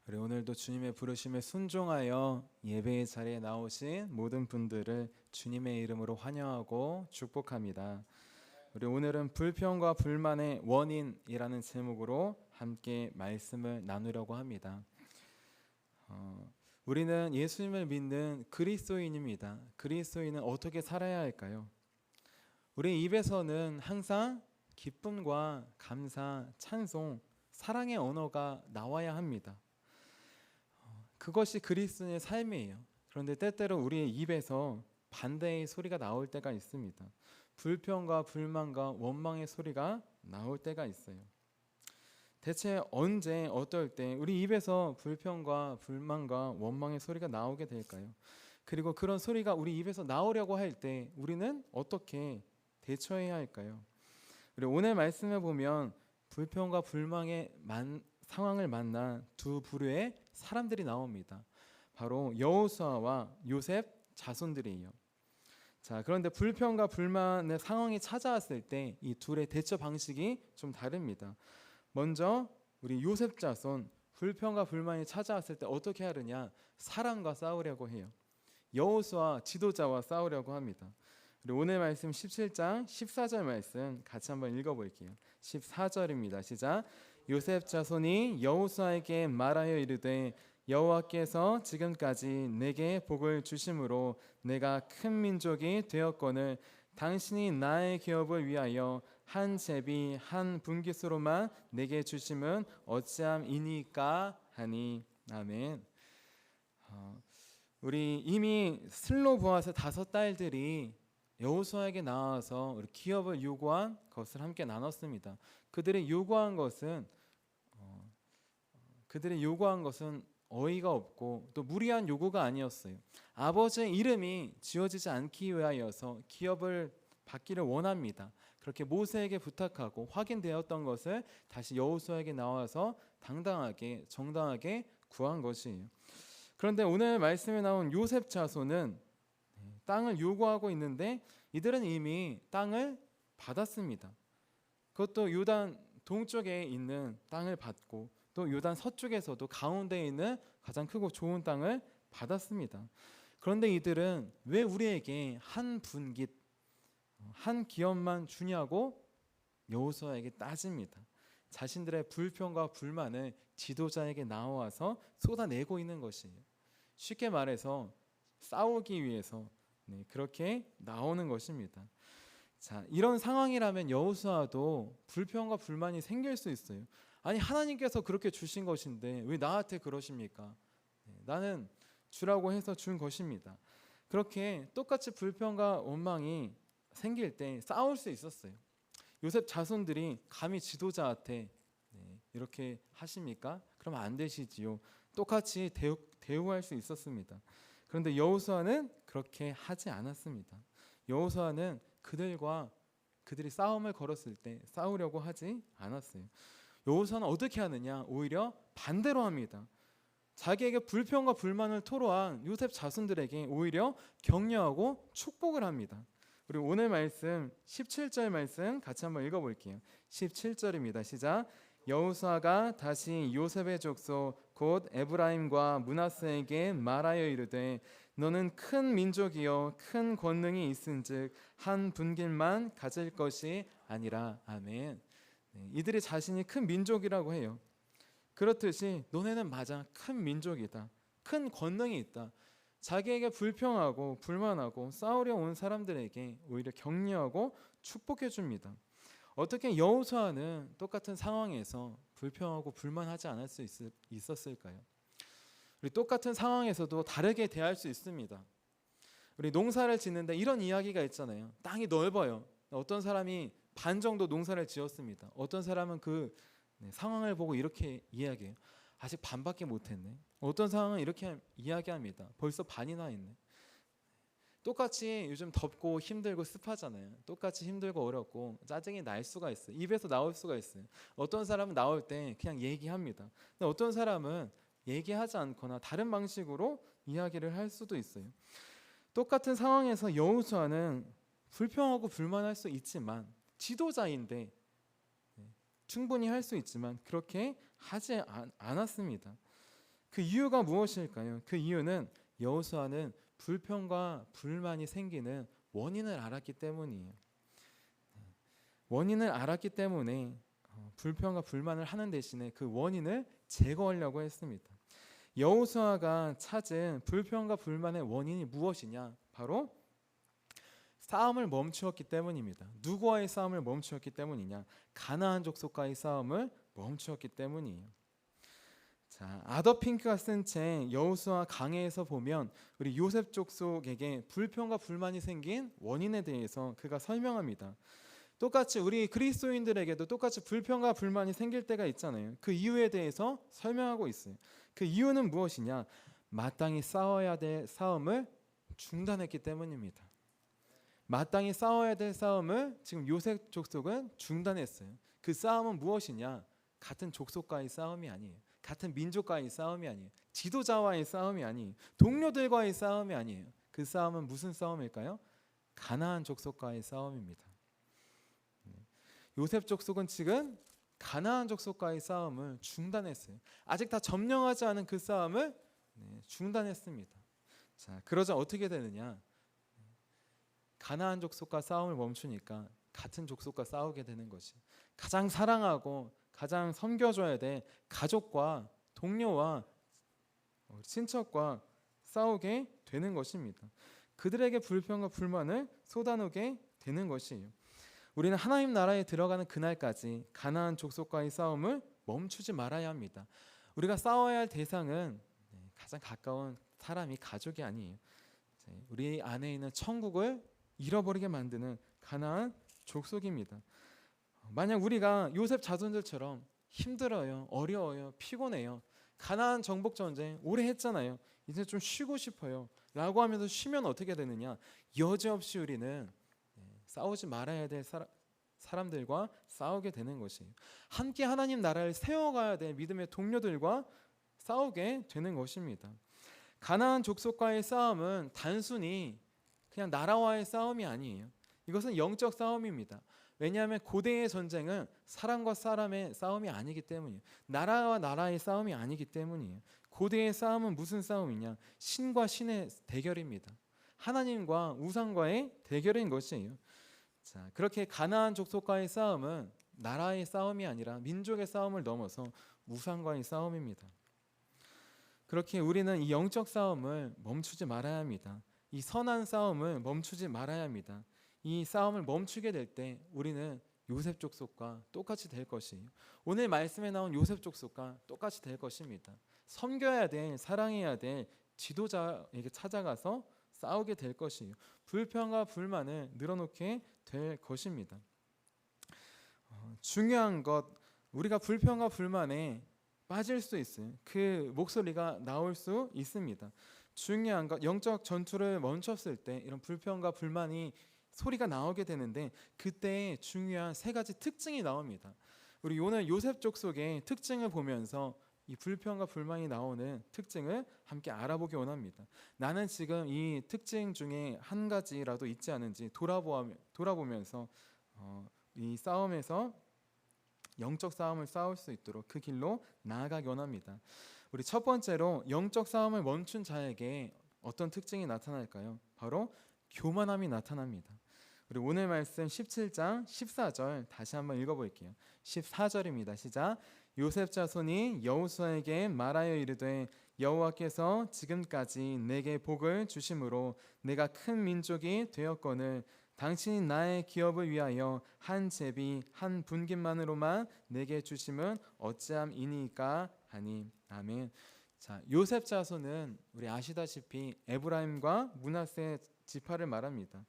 우리 오늘도 주님의 부르심에 순종하여 예배의 자리에 나오신 모든 분들을 주님의 이름으로 환영하고 축복합니다. 우리 오늘은 불평과 불만의 원인이라는 제목으로 함께 말씀을 나누려고 합니다. 우리는 예수님을 믿는 그리스도인입니다. 그리스도인은 어떻게 살아야 할까요? 우리 입에서는 항상 기쁨과 감사, 찬송, 사랑의 언어가 나와야 합니다. 그것이 그리스도인의 삶이에요. 그런데 때때로 우리의 입에서 반대의 소리가 나올 때가 있습니다. 불평과 불만과 원망의 소리가 나올 때가 있어요. 대체 언제 어떨 때 우리 입에서 불평과 불만과 원망의 소리가 나오게 될까요? 그리고 그런 소리가 우리 입에서 나오려고 할 때 우리는 어떻게 대처해야 할까요? 우리 오늘 말씀을 보면 불평과 불만의 상황을 만난 두 부류의 사람들이 나옵니다. 바로 여호수아와 요셉 자손들이에요. 자, 그런데 불평과 불만의 상황이 찾아왔을 때 이 둘의 대처 방식이 좀 다릅니다. 먼저 우리 요셉 자손, 불평과 불만이 찾아왔을 때 어떻게 하느냐? 사람과 싸우려고 해요. 여호수아 지도자와 싸우려고 합니다. 우리 오늘 말씀 17장 14절 말씀 같이 한번 읽어볼게요. 14절입니다. 시작. 요셉 자손이 여호수아에게 말하여 이르되 여호와께서 지금까지 내게 복을 주심으로 내가 큰 민족이 되었거늘 당신이 나의 기업을 위하여 한 제비 한 분깃으로만 내게 주심은 어찌함이니까 하니. 아멘. 우리 이미 슬로보아스 5딸들이 여호수아에게 나와서 우리 기업을 요구한 것을 함께 나눴습니다. 그들이 요구한 것은 어이가 없고 또 무리한 요구가 아니었어요. 아버지의 이름이 지어지지 않기 위하여서 기업을 받기를 원합니다. 그렇게 모세에게 부탁하고 확인되었던 것을 다시 여호수아에게 나와서 당당하게 정당하게 구한 것이에요. 그런데 오늘 말씀에 나온 요셉 자손은 땅을 요구하고 있는데 이들은 이미 땅을 받았습니다. 그것도 요단 동쪽에 있는 땅을 받고 또 요단 서쪽에서도 가운데에 있는 가장 크고 좋은 땅을 받았습니다. 그런데 이들은 왜 우리에게 한 분깃, 한 기업만 주냐고 여호수아에게 따집니다. 자신들의 불평과 불만을 지도자에게 나와서 쏟아내고 있는 것이에요. 쉽게 말해서 싸우기 위해서 그렇게 나오는 것입니다. 자, 이런 상황이라면 여호수아도 불평과 불만이 생길 수 있어요. 아니, 하나님께서 그렇게 주신 것인데 왜 나한테 그러십니까? 나는 주라고 해서 준 것입니다. 그렇게 똑같이 불평과 원망이 생길 때 싸울 수 있었어요. 요셉 자손들이 감히 지도자한테 이렇게 하십니까? 그러면 안 되시지요. 똑같이 대우할 수 있었습니다. 그런데 여호수아는 그렇게 하지 않았습니다. 여호수아는 그들이 싸움을 걸었을 때 싸우려고 하지 않았어요. 여호수아는 어떻게 하느냐? 오히려 반대로 합니다. 자기에게 불평과 불만을 토로한 요셉 자손들에게 오히려 격려하고 축복을 합니다. 우리 오늘 말씀 17절 말씀 같이 한번 읽어볼게요. 17절입니다. 시작. 여호수아가 다시 요셉의 족속 곧 에브라임과 므낫세에게 말하여 이르되 너는 큰 민족이요 큰 권능이 있은즉 한 분깃만 가질 것이 아니라. 아멘. 이들이 자신이 큰 민족이라고 해요. 그렇듯이 너네는 맞아, 큰 민족이다, 큰 권능이 있다. 자기에게 불평하고 불만하고 싸우려 온 사람들에게 오히려 격려하고 축복해 줍니다. 어떻게 여호수아는 똑같은 상황에서 불평하고 불만하지 않을 수 있었을까요? 우리 똑같은 상황에서도 다르게 대할 수 있습니다. 우리 농사를 짓는데 이런 이야기가 있잖아요. 땅이 넓어요. 어떤 사람이 반 정도 농사를 지었습니다. 어떤 사람은 그 상황을 보고 이렇게 이야기해요. 아직 반밖에 못했네. 어떤 상황은 이렇게 이야기합니다. 벌써 반이나 했네. 똑같이 요즘 덥고 힘들고 습하잖아요. 똑같이 힘들고 어렵고 짜증이 날 수가 있어요. 입에서 나올 수가 있어요. 어떤 사람은 나올 때 그냥 얘기합니다. 근데 어떤 사람은 얘기하지 않거나 다른 방식으로 이야기를 할 수도 있어요. 똑같은 상황에서 여호수아는 불평하고 불만할 수 있지만 지도자인데 충분히 할 수 있지만 그렇게 하지 않았습니다. 그 이유가 무엇일까요? 그 이유는 여호수아는 불평과 불만이 생기는 원인을 알았기 때문이에요. 원인을 알았기 때문에 불평과 불만을 하는 대신에 그 원인을 제거하려고 했습니다. 여호수아가 찾은 불평과 불만의 원인이 무엇이냐? 바로 싸움을 멈추었기 때문입니다. 누구와의 싸움을 멈추었기 때문이냐? 가나안 족속과의 싸움을 멈추었기 때문이에요. 자, 아더 핑크가 쓴 책 여호수아 강해에서 보면 우리 요셉 족속에게 불평과 불만이 생긴 원인에 대해서 그가 설명합니다. 똑같이 우리 그리스도인들에게도 똑같이 불평과 불만이 생길 때가 있잖아요. 그 이유에 대해서 설명하고 있어요. 그 이유는 무엇이냐? 마땅히 싸워야 될 싸움을 중단했기 때문입니다. 마땅히 싸워야 될 싸움을 지금 요셉 족속은 중단했어요. 그 싸움은 무엇이냐? 같은 족속과의 싸움이 아니에요. 같은 민족과의 싸움이 아니에요. 지도자와의 싸움이 아니에요. 동료들과의 싸움이 아니에요. 그 싸움은 무슨 싸움일까요? 가나안 족속과의 싸움입니다. 요셉 족속은 지금 가나안 족속과의 싸움을 중단했어요. 아직 다 점령하지 않은 그 싸움을 중단했습니다. 자, 그러자 어떻게 되느냐? 가나안 족속과 싸움을 멈추니까 같은 족속과 싸우게 되는 것이 가장 사랑하고 가장 섬겨줘야 될 가족과 동료와 친척과 싸우게 되는 것입니다. 그들에게 불평과 불만을 쏟아놓게 되는 것이에요. 우리는 하나님 나라에 들어가는 그날까지 가나안 족속과의 싸움을 멈추지 말아야 합니다. 우리가 싸워야 할 대상은 가장 가까운 사람이 가족이 아니에요. 우리 안에 있는 천국을 잃어버리게 만드는 가나안 족속입니다. 만약 우리가 요셉 자손들처럼 힘들어요, 어려워요, 피곤해요, 가나안 정복 전쟁 오래 했잖아요, 이제 좀 쉬고 싶어요 라고 하면서 쉬면 어떻게 되느냐? 여지없이 우리는 싸우지 말아야 될 사람들과 싸우게 되는 것이에요. 함께 하나님 나라를 세워가야 될 믿음의 동료들과 싸우게 되는 것입니다. 가나안 족속과의 싸움은 단순히 그냥 나라와의 싸움이 아니에요. 이것은 영적 싸움입니다. 왜냐하면 고대의 전쟁은 사람과 사람의 싸움이 아니기 때문이에요. 나라와 나라의 싸움이 아니기 때문이에요. 고대의 싸움은 무슨 싸움이냐? 신과 신의 대결입니다. 하나님과 우상과의 대결인 것이에요. 자, 그렇게 가나안 족속과의 싸움은 나라의 싸움이 아니라 민족의 싸움을 넘어서 우상과의 싸움입니다. 그렇게 우리는 이 영적 싸움을 멈추지 말아야 합니다. 이 선한 싸움을 멈추지 말아야 합니다. 이 싸움을 멈추게 될 때 우리는 요셉 족속과 똑같이 될 것이에요. 오늘 말씀에 나온 요셉 족속과 똑같이 될 것입니다. 섬겨야 될, 사랑해야 될 지도자에게 찾아가서 싸우게 될 것이에요. 불평과 불만을 늘어놓게 될 것입니다. 중요한 것, 우리가 불평과 불만에 빠질 수 있어요. 그 목소리가 나올 수 있습니다. 중요한 것, 영적 전투를 멈췄을 때 이런 불평과 불만이 소리가 나오게 되는데 그때 중요한 세 가지 특징이 나옵니다. 우리 오늘 요셉 족속의 특징을 보면서 이 불평과 불만이 나오는 특징을 함께 알아보기 원합니다. 나는 지금 이 특징 중에 한 가지라도 있지 않은지 돌아보면서 이 싸움에서 영적 싸움을 싸울 수 있도록 그 길로 나아가기 원합니다. 우리 첫 번째로 영적 싸움을 멈춘 자에게 어떤 특징이 나타날까요? 바로 교만함이 나타납니다. 우리 오늘 말씀 17장 14절 다시 한번 읽어볼게요. 14절입니다. 시작. 요셉 자손이 여호수아에게 말하여 이르되 여호와께서 지금까지 내게 복을 주심으로 내가 큰 민족이 되었거늘 당신이 나의 기업을 위하여 한 제비 한 분깃만으로만 내게 주심은 어찌함이니까 하니. 아멘. 자, 요셉 자손은 우리 아시다시피 에브라임과 므낫세 지파를 말합니다.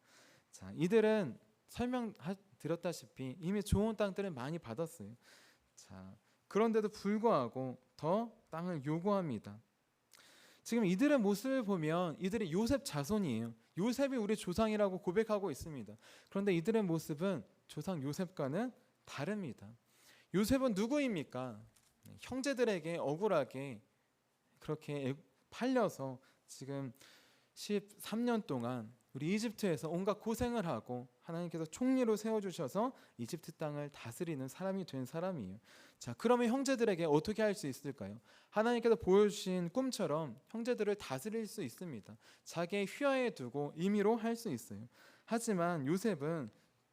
자, 이들은 설명드렸다시피 이미 좋은 땅들을 많이 받았어요. 자, 그런데도 불구하고 더 땅을 요구합니다. 지금 이들의 모습을 보면 이들이 요셉 자손이에요. 요셉이 우리 조상이라고 고백하고 있습니다. 그런데 이들의 모습은 조상 요셉과는 다릅니다. 요셉은 누구입니까? 형제들에게 억울하게 그렇게 팔려서 지금 13년 동안 우리 이집트에서 온갖 고생을 하고 하나님께서 총리로 세워주셔서 이집트 땅을 다스리는 사람이 된 사람이에요. 자, 그러면 형제들에게 어떻게 할 수 있을까요? 하나님께서 보여주신 꿈처럼 형제들을 다스릴 수 있습니다. 자기의 휘하에 두고 임의로 할 수 있어요. 하지만 요셉은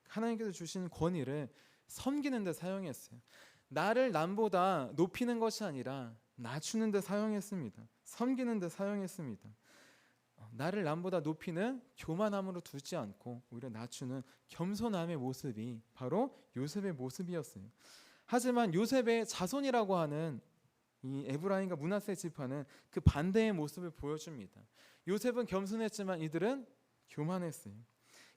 하나님께서 주신 권위를 섬기는 데 사용했어요. 나를 남보다 높이는 것이 아니라 낮추는 데 사용했습니다. 섬기는 데 사용했습니다. 나를 남보다 높이는 교만함으로 두지 않고 오히려 낮추는 겸손함의 모습이 바로 요셉의 모습이었어요. 하지만 요셉의 자손이라고 하는 이 에브라임과 므낫세 지파는 그 반대의 모습을 보여줍니다. 요셉은 겸손했지만 이들은 교만했어요.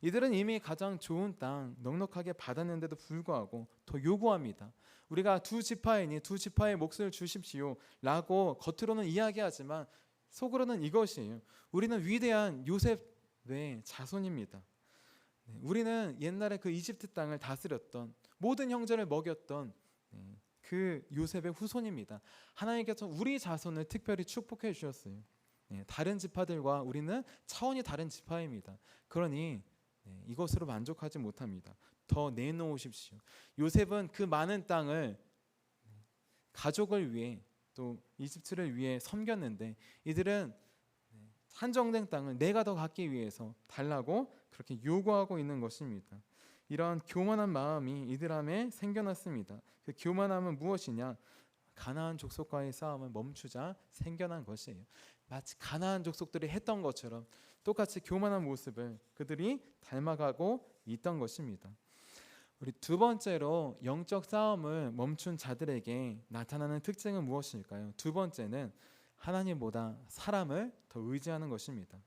이들은 이미 가장 좋은 땅 넉넉하게 받았는데도 불구하고 더 요구합니다. 우리가 두 지파이니 두 지파의 몫을 주십시오 라고 겉으로는 이야기하지만 속으로는 이것이에요. 우리는 위대한 요셉의 자손입니다. 우리는 옛날에 그 이집트 땅을 다스렸던 모든 형제를 먹였던 그 요셉의 후손입니다. 하나님께서 우리 자손을 특별히 축복해 주셨어요. 다른 지파들과 우리는 차원이 다른 지파입니다. 그러니 이것으로 만족하지 못합니다. 더 내놓으십시오. 요셉은 그 많은 땅을 가족을 위해 또 이집트를 위해 섬겼는데 이들은 한정된 땅을 내가 더 갖기 위해서 달라고 그렇게 요구하고 있는 것입니다. 이러한 교만한 마음이 이들 안에 생겨났습니다. 그 교만함은 무엇이냐? 가나안 족속과의 싸움을 멈추자 생겨난 것이에요. 마치 가나안 족속들이 했던 것처럼 똑같이 교만한 모습을 그들이 닮아가고 있던 것입니다. 우리 두 번째로 영적 싸움을 멈춘 자들에게 나타나는 특징은 무엇일까요? 두 번째는 하나님보다 사람을 더 의지하는 것입니다.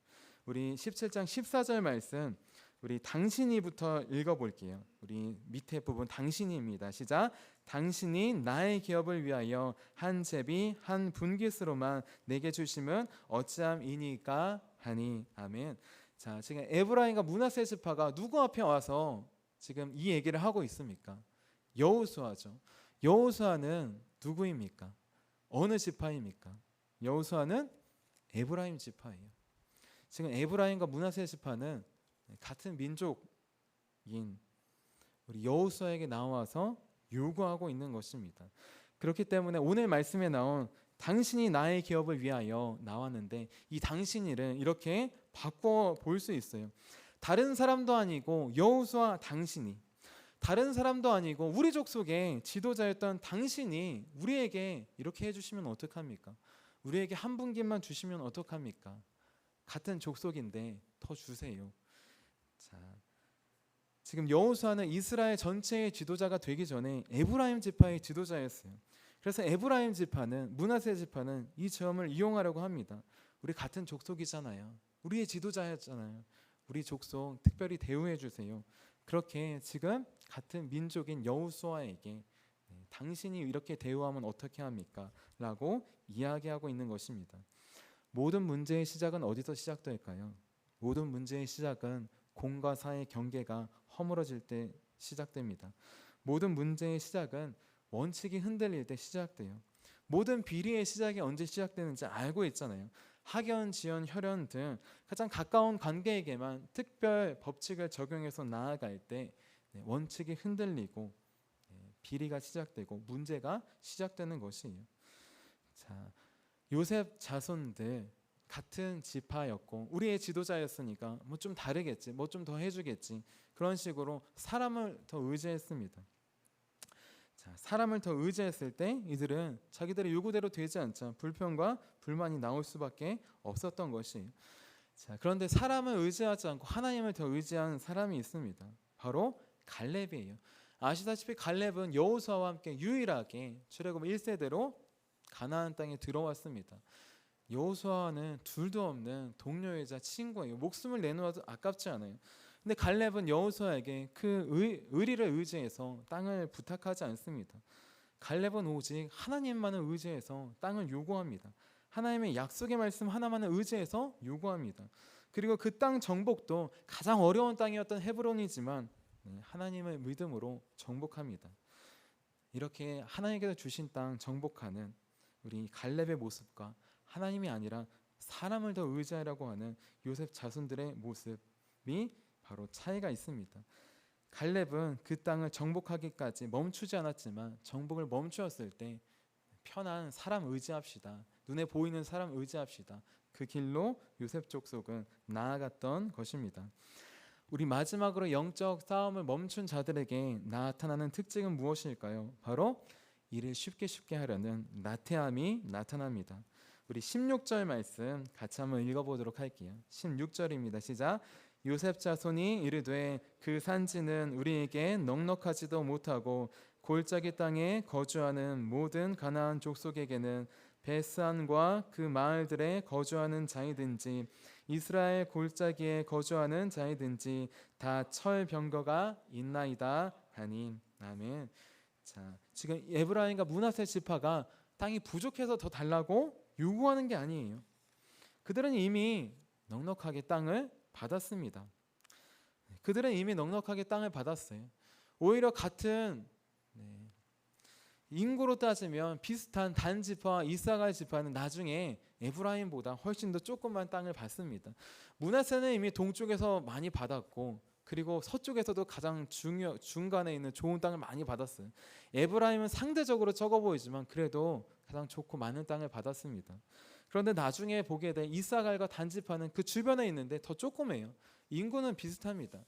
우리 17장 14절 말씀 우리 당신이부터 읽어볼게요. 우리 밑에 부분 당신이입니다. 시작. 당신이 나의 기업을 위하여 한 제비 한 분깃으로만 내게 주심은 어찌함이니까 하니. 아멘. 자, 지금 에브라임과 므낫세 지파가 누구 앞에 와서 지금 이 얘기를 하고 있습니까? 여호수아죠. 여호수아는 누구입니까? 어느 지파입니까? 여호수아는 에브라임 지파예요. 지금 에브라임과 므낫세 지파는 같은 민족인 우리 여호수아에게 나와서 요구하고 있는 것입니다. 그렇기 때문에 오늘 말씀에 나온 당신이 나의 기업을 위하여 나왔는데 이 당신이를 이렇게 바꿔 볼 수 있어요. 다른 사람도 아니고 여호수아 당신이, 다른 사람도 아니고 우리 족속의 지도자였던 당신이 우리에게 이렇게 해주시면 어떡합니까? 우리에게 한 분깃만 주시면 어떡합니까? 같은 족속인데 더 주세요. 자, 지금 여호수아는 이스라엘 전체의 지도자가 되기 전에 에브라임 지파의 지도자였어요. 그래서 에브라임 지파는 므낫세 지파는 이 점을 이용하려고 합니다. 우리 같은 족속이잖아요. 우리의 지도자였잖아요. 우리 족속 특별히 대우해 주세요. 그렇게 지금 같은 민족인 여호수아에게 당신이 이렇게 대우하면 어떻게 합니까? 라고 이야기하고 있는 것입니다. 모든 문제의 시작은 어디서 시작될까요? 모든 문제의 시작은 공과 사의 경계가 허물어질 때 시작됩니다. 모든 문제의 시작은 원칙이 흔들릴 때 시작돼요. 모든 비리의 시작이 언제 시작되는지 알고 있잖아요. 학연, 지연, 혈연 등 가장 가까운 관계에게만 특별 법칙을 적용해서 나아갈 때 원칙이 흔들리고 비리가 시작되고 문제가 시작되는 것이에요. 자, 요셉 자손들 같은 지파였고 우리의 지도자였으니까 뭐 좀 다르겠지, 뭐 좀 더 해주겠지, 그런 식으로 사람을 더 의지했습니다. 자, 사람을 더 의지했을 때 이들은 자기들의 요구대로 되지 않자 불평과 불만이 나올 수밖에 없었던 것이에요. 자, 그런데 사람을 의지하지 않고 하나님을 더 의지한 사람이 있습니다. 바로 갈렙이에요. 아시다시피 갈렙은 여호수아와 함께 유일하게 출애굽 1세대로 가나안 땅에 들어왔습니다. 여호수아는 둘도 없는 동료이자 친구예요. 목숨을 내놓아도 아깝지 않아요. 근데 갈렙은 여호수아에게 그 의리를 의지해서 땅을 부탁하지 않습니다. 갈렙은 오직 하나님만을 의지해서 땅을 요구합니다. 하나님의 약속의 말씀 하나만을 의지해서 요구합니다. 그리고 그 땅 정복도 가장 어려운 땅이었던 헤브론이지만 하나님의 믿음으로 정복합니다. 이렇게 하나님께서 주신 땅 정복하는 우리 갈렙의 모습과 하나님이 아니라 사람을 더 의지하려고 하는 요셉 자손들의 모습, 바로 차이가 있습니다. 갈렙은 그 땅을 정복하기까지 멈추지 않았지만 정복을 멈추었을 때 편한 사람 의지합시다. 눈에 보이는 사람 의지합시다. 그 길로 요셉 족속은 나아갔던 것입니다. 우리 마지막으로 영적 싸움을 멈춘 자들에게 나타나는 특징은 무엇일까요? 바로 일을 쉽게 하려는 나태함이 나타납니다. 우리 16절 말씀 같이 한번 읽어보도록 할게요. 16절입니다. 시작. 요셉 자손이 이르되 그 산지는 우리에게 넉넉하지도 못하고 골짜기 땅에 거주하는 모든 가나안 족속에게는 베스안과 그 마을들에 거주하는 자이든지 이스라엘 골짜기에 거주하는 자이든지 다 철병거가 있나이다 하니. 아멘. 자, 지금 에브라임과 므낫세 지파가 땅이 부족해서 더 달라고 요구하는 게 아니에요. 그들은 이미 넉넉하게 땅을 받았습니다. 그들은 이미 넉넉하게 땅을 받았어요. 오히려 같은 인구로 따지면 비슷한 단 지파와 이사갈 지파는 나중에 에브라임보다 훨씬 더 조그만 땅을 받습니다. 므낫세는 이미 동쪽에서 많이 받았고 그리고 서쪽에서도 가장 중간에 있는 좋은 땅을 많이 받았어요. 에브라임은 상대적으로 적어 보이지만 그래도 가장 좋고 많은 땅을 받았습니다. 그런데 나중에 보게 된 이사갈과 단 지파는 그 주변에 있는데 더 조그매요. 인구는 비슷합니다.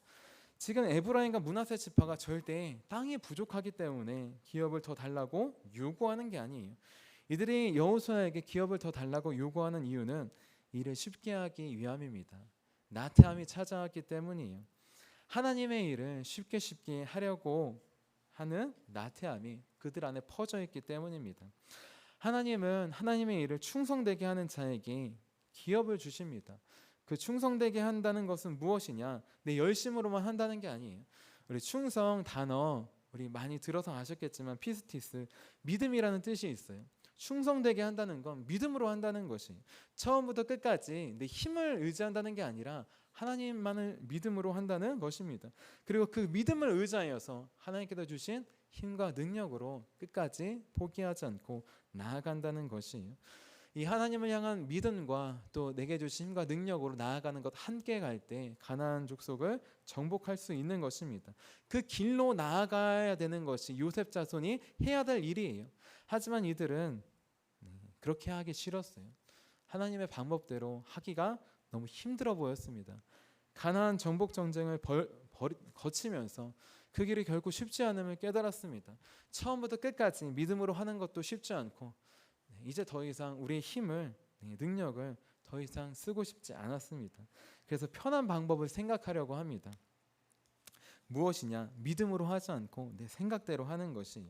지금 에브라임과 므낫세 지파가 절대 땅이 부족하기 때문에 기업을 더 달라고 요구하는 게 아니에요. 이들이 여호수아에게 기업을 더 달라고 요구하는 이유는 일을 쉽게 하기 위함입니다. 나태함이 찾아왔기 때문이에요. 하나님의 일을 쉽게 하려고 하는 나태함이 그들 안에 퍼져 있기 때문입니다. 하나님은 하나님의 일을 충성되게 하는 자에게 기업을 주십니다. 그 충성되게 한다는 것은 무엇이냐? 내 열심으로만 한다는 게 아니에요. 우리 충성 단어 우리 많이 들어서 아셨겠지만 피스티스 믿음이라는 뜻이 있어요. 충성되게 한다는 건 믿음으로 한다는 것이 처음부터 끝까지 내 힘을 의지한다는 게 아니라 하나님만을 믿음으로 한다는 것입니다. 그리고 그 믿음을 의지하여서 하나님께서 주신 힘과 능력으로 끝까지 포기하지 않고 나아간다는 것이에요. 이 하나님을 향한 믿음과 또 내게 주신 힘과 능력으로 나아가는 것 함께 갈 때 가나안 족속을 정복할 수 있는 것입니다. 그 길로 나아가야 되는 것이 요셉 자손이 해야 될 일이에요. 하지만 이들은 그렇게 하기 싫었어요. 하나님의 방법대로 하기가 너무 힘들어 보였습니다. 가나안 정복 전쟁을 거치면서 그 길이 결코 쉽지 않음을 깨달았습니다. 처음부터 끝까지 믿음으로 하는 것도 쉽지 않고 이제 더 이상 우리의 힘을 능력을 더 이상 쓰고 싶지 않았습니다. 그래서 편한 방법을 생각하려고 합니다. 무엇이냐? 믿음으로 하지 않고 내 생각대로 하는 것이에요.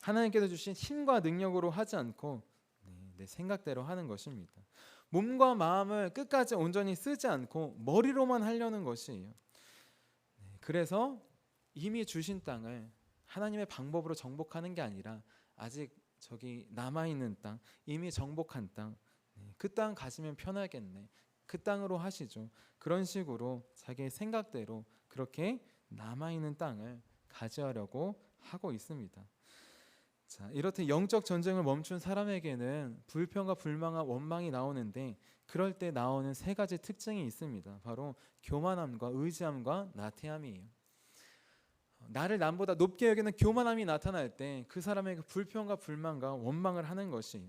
하나님께서 주신 힘과 능력으로 하지 않고 내 생각대로 하는 것입니다. 몸과 마음을 끝까지 온전히 쓰지 않고 머리로만 하려는 것이에요. 그래서 이미 주신 땅을 하나님의 방법으로 정복하는 게 아니라 아직 저기 남아있는 땅, 이미 정복한 땅, 그 땅 가지면 편하겠네, 그 땅으로 하시죠. 그런 식으로 자기의 생각대로 그렇게 남아있는 땅을 가져가려고 하고 있습니다. 자, 이렇듯 영적 전쟁을 멈춘 사람에게는 불평과 불만과 원망이 나오는데 그럴 때 나오는 세 가지 특징이 있습니다. 바로 교만함과 의지함과 나태함이에요. 나를 남보다 높게 여기는 교만함이 나타날 때 그 사람에게 불평과 불만과 원망을 하는 것이에요.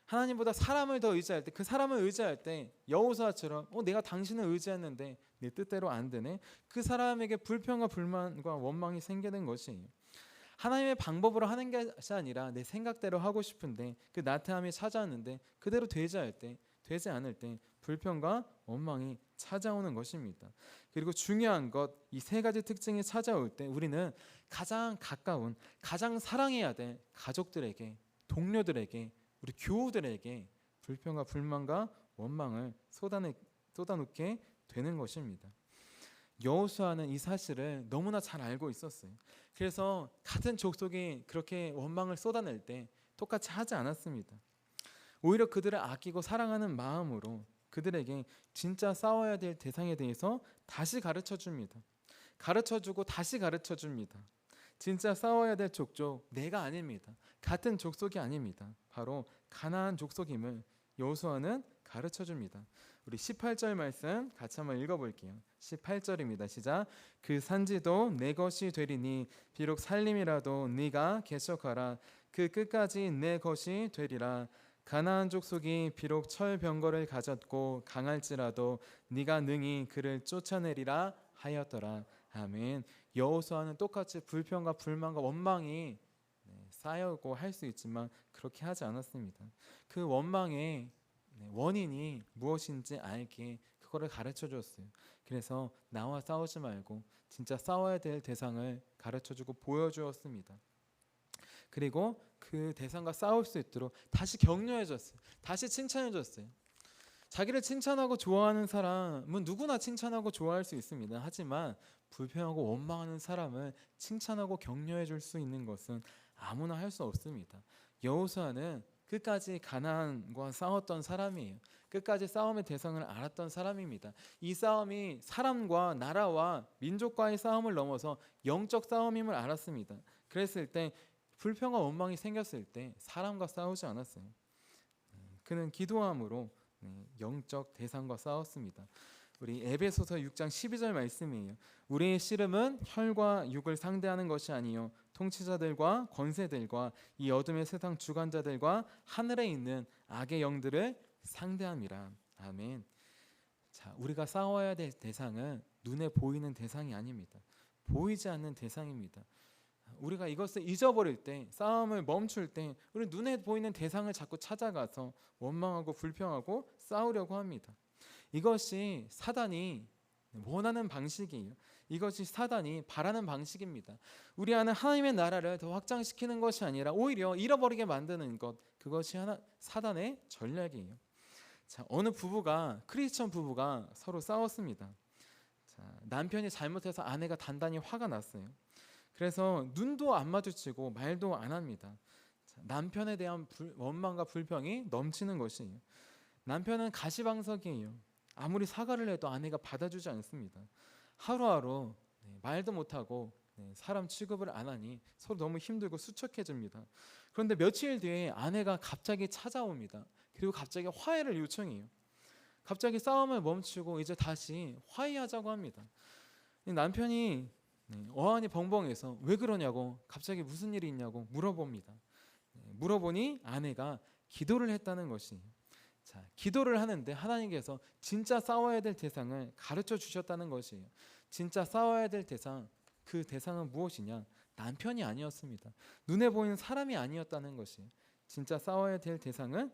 하나님보다 사람을 더 의지할 때, 그 사람을 의지할 때 여호수아처럼 내가 당신을 의지했는데 내 뜻대로 안 되네, 그 사람에게 불평과 불만과 원망이 생기는 것이에요. 하나님의 방법으로 하는 것이 아니라 내 생각대로 하고 싶은데 그 나태함이 찾아왔는데 그대로 되지 않을 때 불평과 원망이 찾아오는 것입니다. 그리고 중요한 것, 이 세 가지 특징이 찾아올 때 우리는 가장 가까운, 가장 사랑해야 될 가족들에게, 동료들에게, 우리 교우들에게 불평과 불만과 원망을 쏟아놓게 되는 것입니다. 여호수아는 이 사실을 너무나 잘 알고 있었어요. 그래서 같은 족속이 그렇게 원망을 쏟아낼 때 똑같이 하지 않았습니다. 오히려 그들을 아끼고 사랑하는 마음으로 그들에게 진짜 싸워야 될 대상에 대해서 다시 가르쳐줍니다. 가르쳐주고 다시 가르쳐줍니다. 진짜 싸워야 될 족족 내가 아닙니다. 같은 족속이 아닙니다. 바로 가나안 족속임을 여호수아는 가르쳐 줍니다. 우리 18절 말씀 같이 한번 읽어볼게요. 18절입니다. 시작. 그 산지도 내 것이 되리니 비록 살림이라도 네가 개척하라. 그 끝까지 내 것이 되리라. 가나안 족속이 비록 철병거를 가졌고 강할지라도 네가 능히 그를 쫓아내리라 하였더라. 아멘. 여호수아는 똑같이 불평과 불만과 원망이 쌓여고 할 수 있지만 그렇게 하지 않았습니다. 그 원망의 원인이 무엇인지 알게 그거를 가르쳐 줬어요. 그래서 나와 싸우지 말고 진짜 싸워야 될 대상을 가르쳐 주고 보여주었습니다. 그리고 그 대상과 싸울 수 있도록 다시 격려해 줬어요. 다시 칭찬해 줬어요. 자기를 칭찬하고 좋아하는 사람은 누구나 칭찬하고 좋아할 수 있습니다. 하지만 불평하고 원망하는 사람을 칭찬하고 격려해 줄 수 있는 것은 아무나 할 수 없습니다. 여호수아는 끝까지 가나안과 싸웠던 사람이에요. 끝까지 싸움의 대상을 알았던 사람입니다. 이 싸움이 사람과 나라와 민족과의 싸움을 넘어서 영적 싸움임을 알았습니다. 그랬을 때 불평과 원망이 생겼을 때 사람과 싸우지 않았어요. 그는 기도함으로 영적 대상과 싸웠습니다. 우리 에베소서 6장 12절 말씀이에요. 우리의 씨름은 혈과 육을 상대하는 것이 아니요 통치자들과 권세들과 이 어둠의 세상 주관자들과 하늘에 있는 악의 영들을 상대함이라. 아멘. 자, 우리가 싸워야 될 대상은 눈에 보이는 대상이 아닙니다. 보이지 않는 대상입니다. 우리가 이것을 잊어버릴 때, 싸움을 멈출 때 우리 눈에 보이는 대상을 자꾸 찾아가서 원망하고 불평하고 싸우려고 합니다. 이것이 사단이 원하는 방식이에요. 이것이 사단이 바라는 방식입니다. 우리 안에 하나님의 나라를 더 확장시키는 것이 아니라 오히려 잃어버리게 만드는 것, 그것이 사단의 전략이에요. 자, 어느 부부가 크리스천 부부가 서로 싸웠습니다. 자, 남편이 잘못해서 아내가 단단히 화가 났어요. 그래서 눈도 안 마주치고 말도 안 합니다. 자, 남편에 대한 원망과 불평이 넘치는 것이에요. 남편은 가시방석이에요. 아무리 사과를 해도 아내가 받아주지 않습니다. 하루하루 말도 못하고 사람 취급을 안 하니 서로 너무 힘들고 수척해집니다. 그런데 며칠 뒤에 아내가 갑자기 찾아옵니다. 그리고 갑자기 화해를 요청해요. 갑자기 싸움을 멈추고 이제 다시 화해하자고 합니다. 남편이 어안이 벙벙해서 왜 그러냐고, 갑자기 무슨 일이 있냐고 물어봅니다. 물어보니 아내가 기도를 했다는 것이에요. 자, 기도를 하는데 하나님께서 진짜 싸워야 될 대상을 가르쳐 주셨다는 것이에요. 진짜 싸워야 될 대상, 그 대상은 무엇이냐? 남편이 아니었습니다. 눈에 보이는 사람이 아니었다는 것이에요. 진짜 싸워야 될 대상은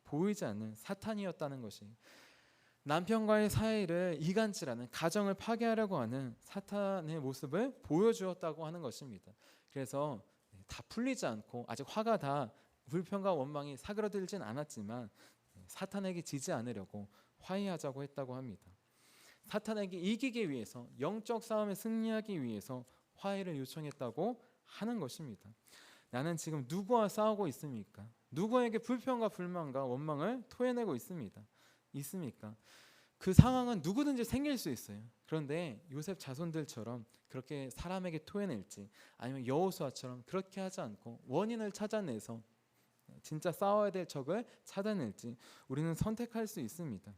보이지 않는 사탄이었다는 것이에요. 남편과의 사이를 이간질하는, 가정을 파괴하려고 하는 사탄의 모습을 보여주었다고 하는 것입니다. 그래서 다 풀리지 않고 아직 화가 다 불평과 원망이 사그러들진 않았지만 사탄에게 지지 않으려고 화해하자고 했다고 합니다. 사탄에게 이기기 위해서, 영적 싸움에 승리하기 위해서 화해를 요청했다고 하는 것입니다. 나는 지금 누구와 싸우고 있습니까? 누구에게 불평과 불만과 원망을 토해내고 있습니까? 그 상황은 누구든지 생길 수 있어요. 그런데 요셉 자손들처럼 그렇게 사람에게 토해낼지, 아니면 여호수아처럼 그렇게 하지 않고 원인을 찾아내서 진짜 싸워야 될 적을 찾아낼지 우리는 선택할 수 있습니다.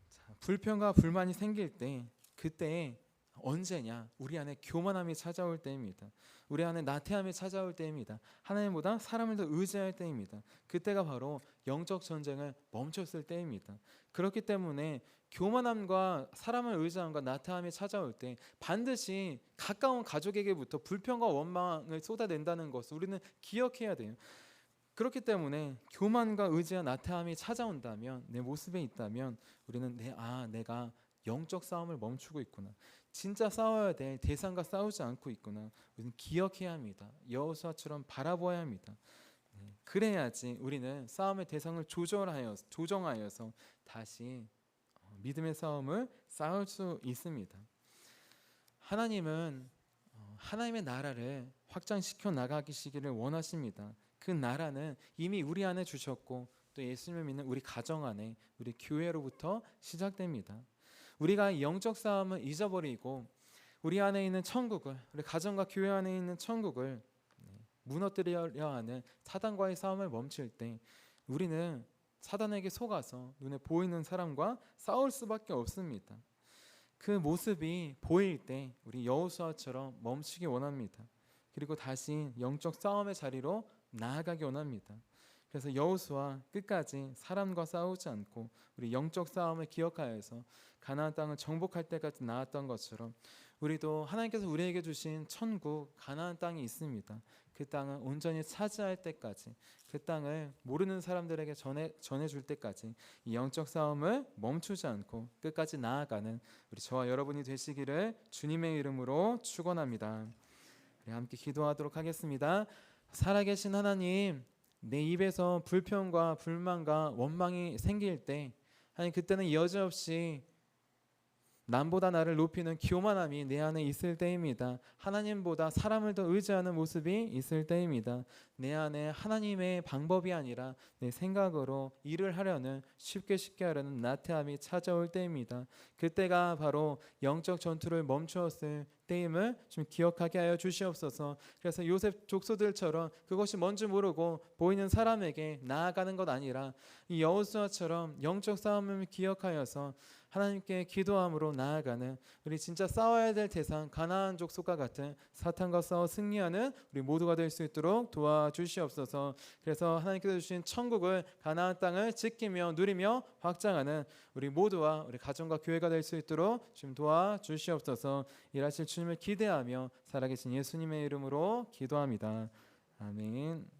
자, 불평과 불만이 생길 때, 그때 언제냐? 우리 안에 교만함이 찾아올 때입니다. 우리 안에 나태함이 찾아올 때입니다. 하나님보다 사람을 더 의지할 때입니다. 그때가 바로 영적 전쟁을 멈췄을 때입니다. 그렇기 때문에 교만함과 사람을 의지함과 나태함이 찾아올 때 반드시 가까운 가족에게부터 불평과 원망을 쏟아낸다는 것을 우리는 기억해야 돼요. 그렇기 때문에 교만과 의지와 나태함이 찾아온다면, 내 모습에 있다면 우리는 내가 영적 싸움을 멈추고 있구나, 진짜 싸워야 될 대상과 싸우지 않고 있구나, 우리는 기억해야 합니다. 여호수아처럼 바라보아야 합니다. 그래야지 우리는 싸움의 대상을 조정하여서 다시 믿음의 싸움을 싸울 수 있습니다. 하나님은 하나님의 나라를 확장시켜 나가시기를 원하십니다. 그 나라는 이미 우리 안에 주셨고 또 예수님을 믿는 우리 가정 안에, 우리 교회로부터 시작됩니다. 우리가 영적 싸움을 잊어버리고 우리 안에 있는 천국을, 우리 가정과 교회 안에 있는 천국을 무너뜨리려 하는 사단과의 싸움을 멈출 때 우리는 사단에게 속아서 눈에 보이는 사람과 싸울 수밖에 없습니다. 그 모습이 보일 때 우리 여호수아처럼 멈추기 원합니다. 그리고 다시 영적 싸움의 자리로 나아가기 원합니다. 그래서 여호수아 끝까지 사람과 싸우지 않고 우리 영적 싸움을 기억하여서 가나안 땅을 정복할 때까지 나았던 것처럼 우리도 하나님께서 우리에게 주신 천국 가나안 땅이 있습니다. 그 땅을 온전히 차지할 때까지, 그 땅을 모르는 사람들에게 전해줄 때까지 이 영적 싸움을 멈추지 않고 끝까지 나아가는 우리 저와 여러분이 되시기를 주님의 이름으로 축원합니다. 우리 함께 기도하도록 하겠습니다. 살아계신 하나님, 내 입에서 불평과 불만과 원망이 생길 때 하나님, 그때는 여지없이 남보다 나를 높이는 교만함이 내 안에 있을 때입니다. 하나님보다 사람을 더 의지하는 모습이 있을 때입니다. 내 안에 하나님의 방법이 아니라 내 생각으로 일을 하려는, 쉽게 하려는 나태함이 찾아올 때입니다. 그때가 바로 영적 전투를 멈추었을 때임을 좀 기억하게 하여 주시옵소서. 그래서 요셉 족속들처럼 그것이 뭔지 모르고 보이는 사람에게 나아가는 것 아니라 이 여호수아처럼 영적 싸움을 기억하여서 하나님께 기도함으로 나아가는, 우리 진짜 싸워야 될 대상 가나안 족속과 같은 사탄과 싸워 승리하는 우리 모두가 될 수 있도록 도와주시옵소서. 그래서 하나님께서 주신 천국을, 가나안 땅을 지키며 누리며 확장하는 우리 모두와 우리 가정과 교회가 될 수 있도록 좀 도와주시옵소서. 일하실 주님을 기대하며 살아계신 예수님의 이름으로 기도합니다. 아멘.